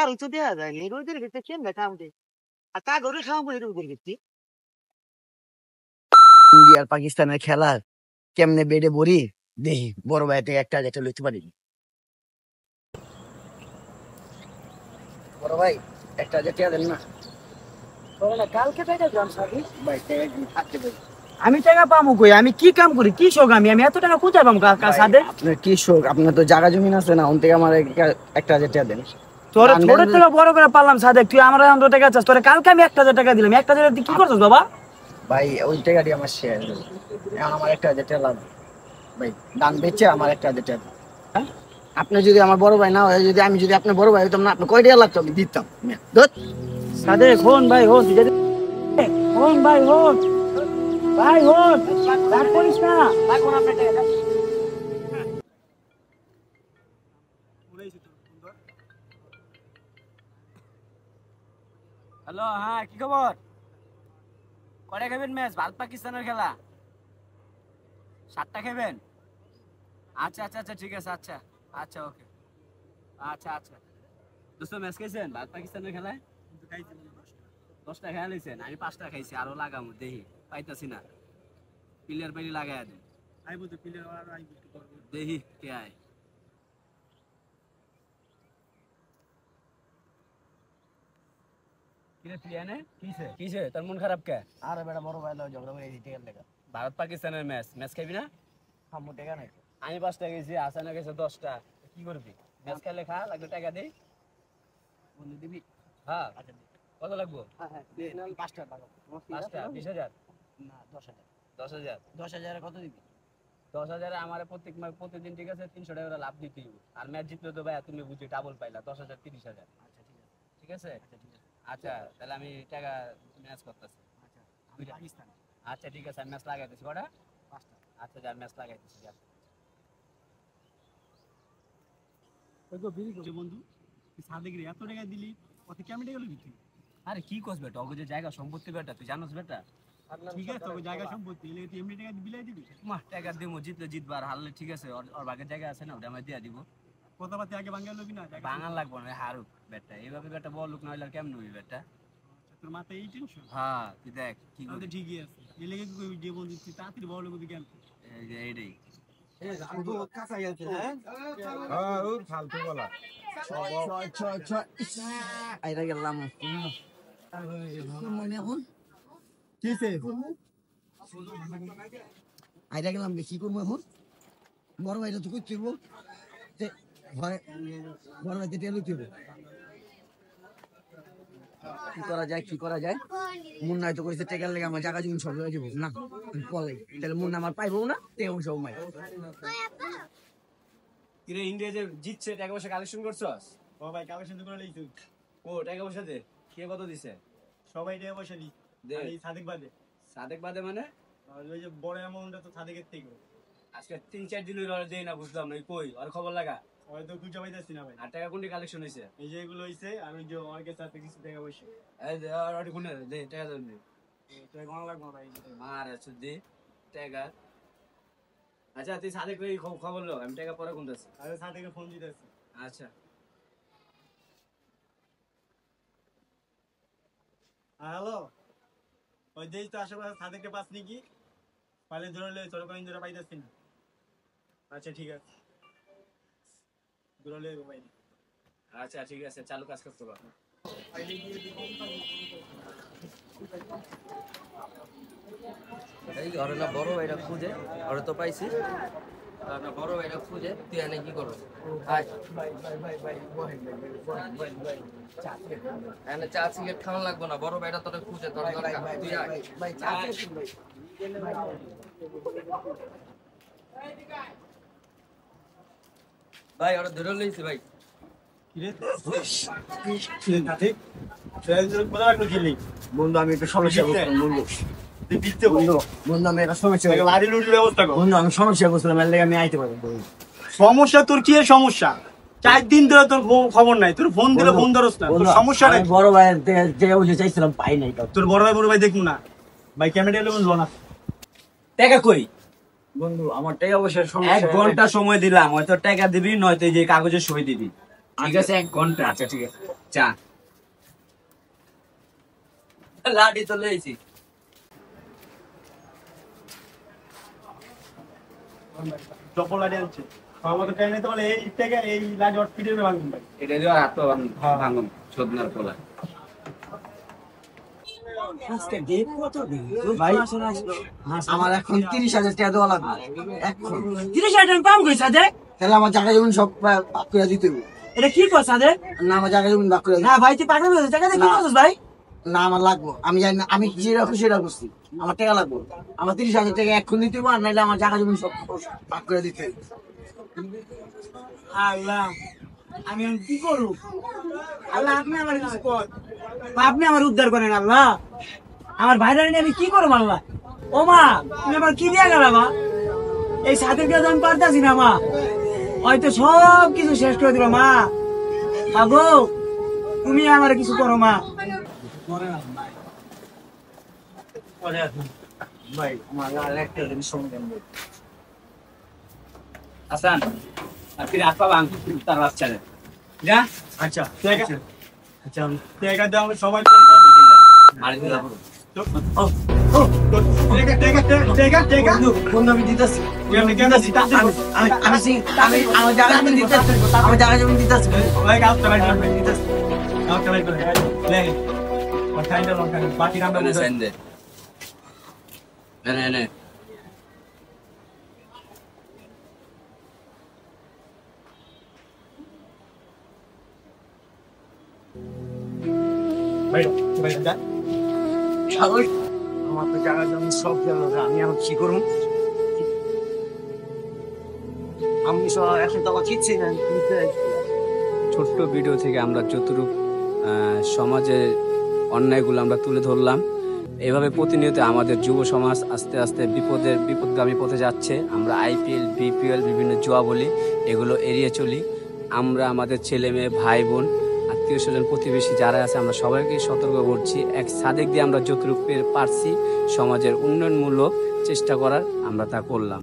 কারো তো দেওয়া যায়নি রোদের ক্ষেত্রে কেমনে খামতে আর কাগরে খাওয়াবো রোদের ক্ষেত্রে ইন্ডিয়া আর পাকিস্তানের খেলা কেমনে বেডে বড়ি দেখি বড় ভাই থেকে একটা যেটা লইতে পারি বড় ভাই একটা যেটা দেন না কালকে টাকা দাম সাবি ভাই আমি টাকা পাবো কই আমি কি কাম করি কি শোক আমি এত টাকা কোথায় পাবো সাদে আপনার কি শোক আপনার তো জায়গা জমি আছে না ওন থেকে আমার একটা যেটা দেন তোর ছোট থেকে বড় করে পারলাম সাদে তুই আমার এত টাকা চাস তোরে কালকে আমি 1000 টাকা দিলাম 1000 তুই কি করছিস বাবা ভাই ওই টাকাটি আমার শেয়ার আমার একটা যেটা লাভ ভাই দান বেচে আমার একটা যেটা হ্যাঁ আপনি যদি আমার বড় ভাই না হয় যদি আমি যদি আপনার বড় ভাই হইতাম না আপনি কয় টাকা লাগতো আমি দিতাম সাদে ফোন ভাই হন ফোন ভাই হন ভাই হন রাগ করিস না রাখুন আপনার টাকা হ্যালো হ্যাঁ কি খবর কয়টা খাবেন ম্যাচ ভারত পাকিস্তানের খেলা 7টা খাবেন আচ্ছা আচ্ছা আচ্ছা ঠিক আছে আচ্ছা আচ্ছা ওকে আচ্ছা আচ্ছা দোস্ত ম্যাচ খাইছেন ভারত পাকিস্তানের খেলায় 10টা খেলা লইছেন আমি 5টা খাইছি আরো লাগামু দেখি পাইতাছি না প্লেয়ার পাইলে লাগায়া দেন আইবো তো প্লেয়ার আর আইবো দেখি কে আয় কিরে প্লেয়ারে কিছে তোর মন খারাপ কে আরে বেটা বড় ভাই লও ঝগড়া করে দিতে গেল ভারত পাকিস্তানের ম্যাচ খাইবি না খামু টাকা নাই আমি 5টা গেছি হাসানা গেছে 10টা কি করবি ম্যাচ খেলে খা লাগবে টাকা দেই বন্ধু দিবি হ্যাঁ আচ্ছা কত লাগবে হ্যাঁ হ্যাঁ 5টা টাকা 5টা 20000 না 10000 10000 কত দিবি 10000 আমারে প্রতিদিন ঠিক আছে 300 টাকা লাভ দিতেই আর ম্যাচ জিতলে তো ভাই তুমি বুঝি ডাবল পাইলা 10000 30000 আচ্ছা ঠিক আছে আচ্ছা ঠিক আছে আচ্ছা তাহলে আমি টাকা ম্যাচ করতেছি আচ্ছা আমি পাকিস্তান আচ্ছা ঠিক আছে আমি ম্যাচ লাগাইতেছি কটা 5টা আচ্ছা যা ম্যাচ লাগাইতেছি যা কইগো বিরি কই বন্ধু তুই সাদেক রে এত টাকা দিলি কত কেমন টাকা লবি তুই আরে কি কস বেটা ওগো যে জায়গা সম্পত্তি বেটা তুই জানোস বেটা ঠিক আছে ওগো জায়গা সম্পত্তি এলে তুই এমনি টাকা বিলাই দিবি মা টাকা দিমু জিতলে জিতবার হারলে ঠিক আছে ওর ভাগের জায়গা আছে না ওটা আমি দিয়া দিব কথাবার্তা আগে বাঙাল লবি না বাঙাল লাগবো না হারুক বেটা এইভাবে বেটা বড় লোক না হইলে কেমন হইবে বেটা তোর মাথায় এই টেনশন হ্যাঁ তুই দেখ কি করতে ঠিকই আছে এই লেগে কই যে বন্ধু তুই তাড়াতাড়ি বড় লোক হবি কেন এই যে এইটাই এই জানবো কাঁচা গেছে হ্যাঁ হ্যাঁ ও ফালতু বলা আইরা গেলাম মনে এখন কিছে আইরা গেলাম কি করবো এখন বড় ভাইটা তো কই তুইবো যে ভয় বড় ভাইতে টেলু তুইবো কি করা যায় মুন্না তো কইছে টেকার লাগে আমার জায়গা জমি সব লয়ে যাবো না বলে তাহলে মুন্না আমার পাইবো না তেও সব মাই কিরে ইন্ডিয়া যে জিতছে টাকা পয়সা কালেকশন করছস ও ভাই কালেকশন তো করে লইছি ও টাকা পয়সা দে কে কত দিছে সবাই টাকা পয়সা দি আমি সাদেক বাদে মানে ওই যে বড় অ্যামাউন্টটা তো সাদেকের থেকে আজকে 3-4 দিন হলো দেই না বুঝলাম না কই আর খবর লাগা হয়তো খুঁজে পাইতাছি না ভাই আর টাকা কোনটি কালেকশন হইছে এই যে এগুলো হইছে আর ওই যে অনেক সাথে কিছু টাকা পয়সা এই যে আর কোনে দে টাকা দেন তো কোন লাগবে ভাই মার আছে দে টাকা আচ্ছা তুই সাদেক কই খবর লো আমি টাকা পরে কোনটাছি আরে সাদেকে ফোন দিতেছি আচ্ছা হ্যালো ওই দেই তো আশেপাশে সাদেকে পাস নাকি পালে ধরলে তোর কোন ধরে পাইতাছি না আচ্ছা ঠিক আছে ধরলে ভাই আচ্ছা ঠিক আছে চালু কাজ করতে পারো এই ঘরে না বড় ভাইরা খুঁজে ঘরে তো পাইছি না বড় ভাইরা খুঁজে তুই এনে কি করছ এনে চা সিগারেট খাওয়া লাগবে না বড় ভাইরা তোরে খুঁজে তোর দরকার তুই আয় ভাই চা ভাই ওরা ধরে লইছে ভাই বন্ধু আমি একটু সমস্যা আমি আইতে পারি সমস্যা তোর কি সমস্যা 4 দিন ধরে তোর খবর নাই তোর ফোন দিলে ফোন ধরস না সমস্যা নাই বড় ভাই চাইছিলাম পাই নাই তোর বড় ভাই দেখবো না ভাই ক্যামেরা এলে বুঝলো না টাকা কই বন্ধু আমার টাকা পয়সার সমস্যা 1 ঘন্টা সময় দিলাম হয়তো টাকা দিবি নয়তো যে কাগজে সই দিবি ঠিক আছে 1 ঘন্টা আচ্ছা ঠিক আছে চা লাডি তো লইছি ডবল লাডি আনছে আমাদের ট্রেনে তো এই থেকে এই লাডি ওর পিঠে ভাঙুন ভাই এটা যে হাত ভাঙুন সদনার পোলা ভাই আমার এখন 30,000 টাকা দেওয়া লাগবে এখন 30,000 টাকা পাম কই সাদে তাহলে আমার জায়গা জমি সব ভাগ করে দিতে হবে এটা কি কর সাদে না আমার জায়গা জমি ভাগ করে না ভাই তুই পাগল হয়ে টাকা দিয়ে কি করছিস ভাই না আমার লাগবো আমি জানি না আমি যেটা খুশি সেটা করছি আমার টাকা লাগবো আমার 30,000 টাকা এখন দিতে হবে আর নাহলে আমার জায়গা জমি সব ভাগ করে দিতে হবে আল্লাহ আমি এখন কি করব আল্লাহ আপনি আমার কিছু কর আপনি আমার উদ্ধার করেন আল্লাহ আমার ভাইরা নিয়ে আমি কি করব আল্লাহ ও মা তুমি আমার কি দিয়া গেল মা এই সাথের কাজ আমি পারতাছি না মা হয়তো সব কিছু শেষ করে দিল মা আগো তুমি আমার কিছু করো মা ভাই আমার আর একটা জিনিস সঙ্গে আসান আর ফির আপা ভাঙ তার বাচ্চারে যা আচ্ছা টাকা আচ্ছা টাকা দাও সবাই মারি দিলাম বন্ধু আমি দিতেছি আমি কেন দিতা আমি আমার জায়গা জমি দিতেছি আমার জায়গা জমি দিতেছি ভাই গাছ চালাই দিতাস গাছ চালাই করে লে আর টাইম দাও কানে বাকি নাম এনে দাও সেন্ড দে এনে ভাই ভাই দা আমার তো জায়গা জমি সব গেল আমি এখন কি করুন আমি সব এখন তো আমার কিচ্ছুই না ছোট্ট ভিডিও থেকে আমরা যতটুকু সমাজের অন্যায়গুলো আমরা তুলে ধরলাম। এভাবে প্রতিনিয়ত আমাদের যুব সমাজ আস্তে আস্তে বিপদগামী পথে যাচ্ছে। আমরা আইপিএল বিপিএল বিভিন্ন জুয়া বলি, এগুলো এড়িয়ে চলি। আমরা আমাদের ছেলে মেয়ে ভাই বোন আত্মীয় স্বজন প্রতিবেশী যারা আছে আমরা সবাইকে সতর্ক করছি, এক সাদেক দিয়ে আমরা যতটুকু পারছি সমাজের উন্নয়নমূলক চেষ্টা করার আমরা তা করলাম।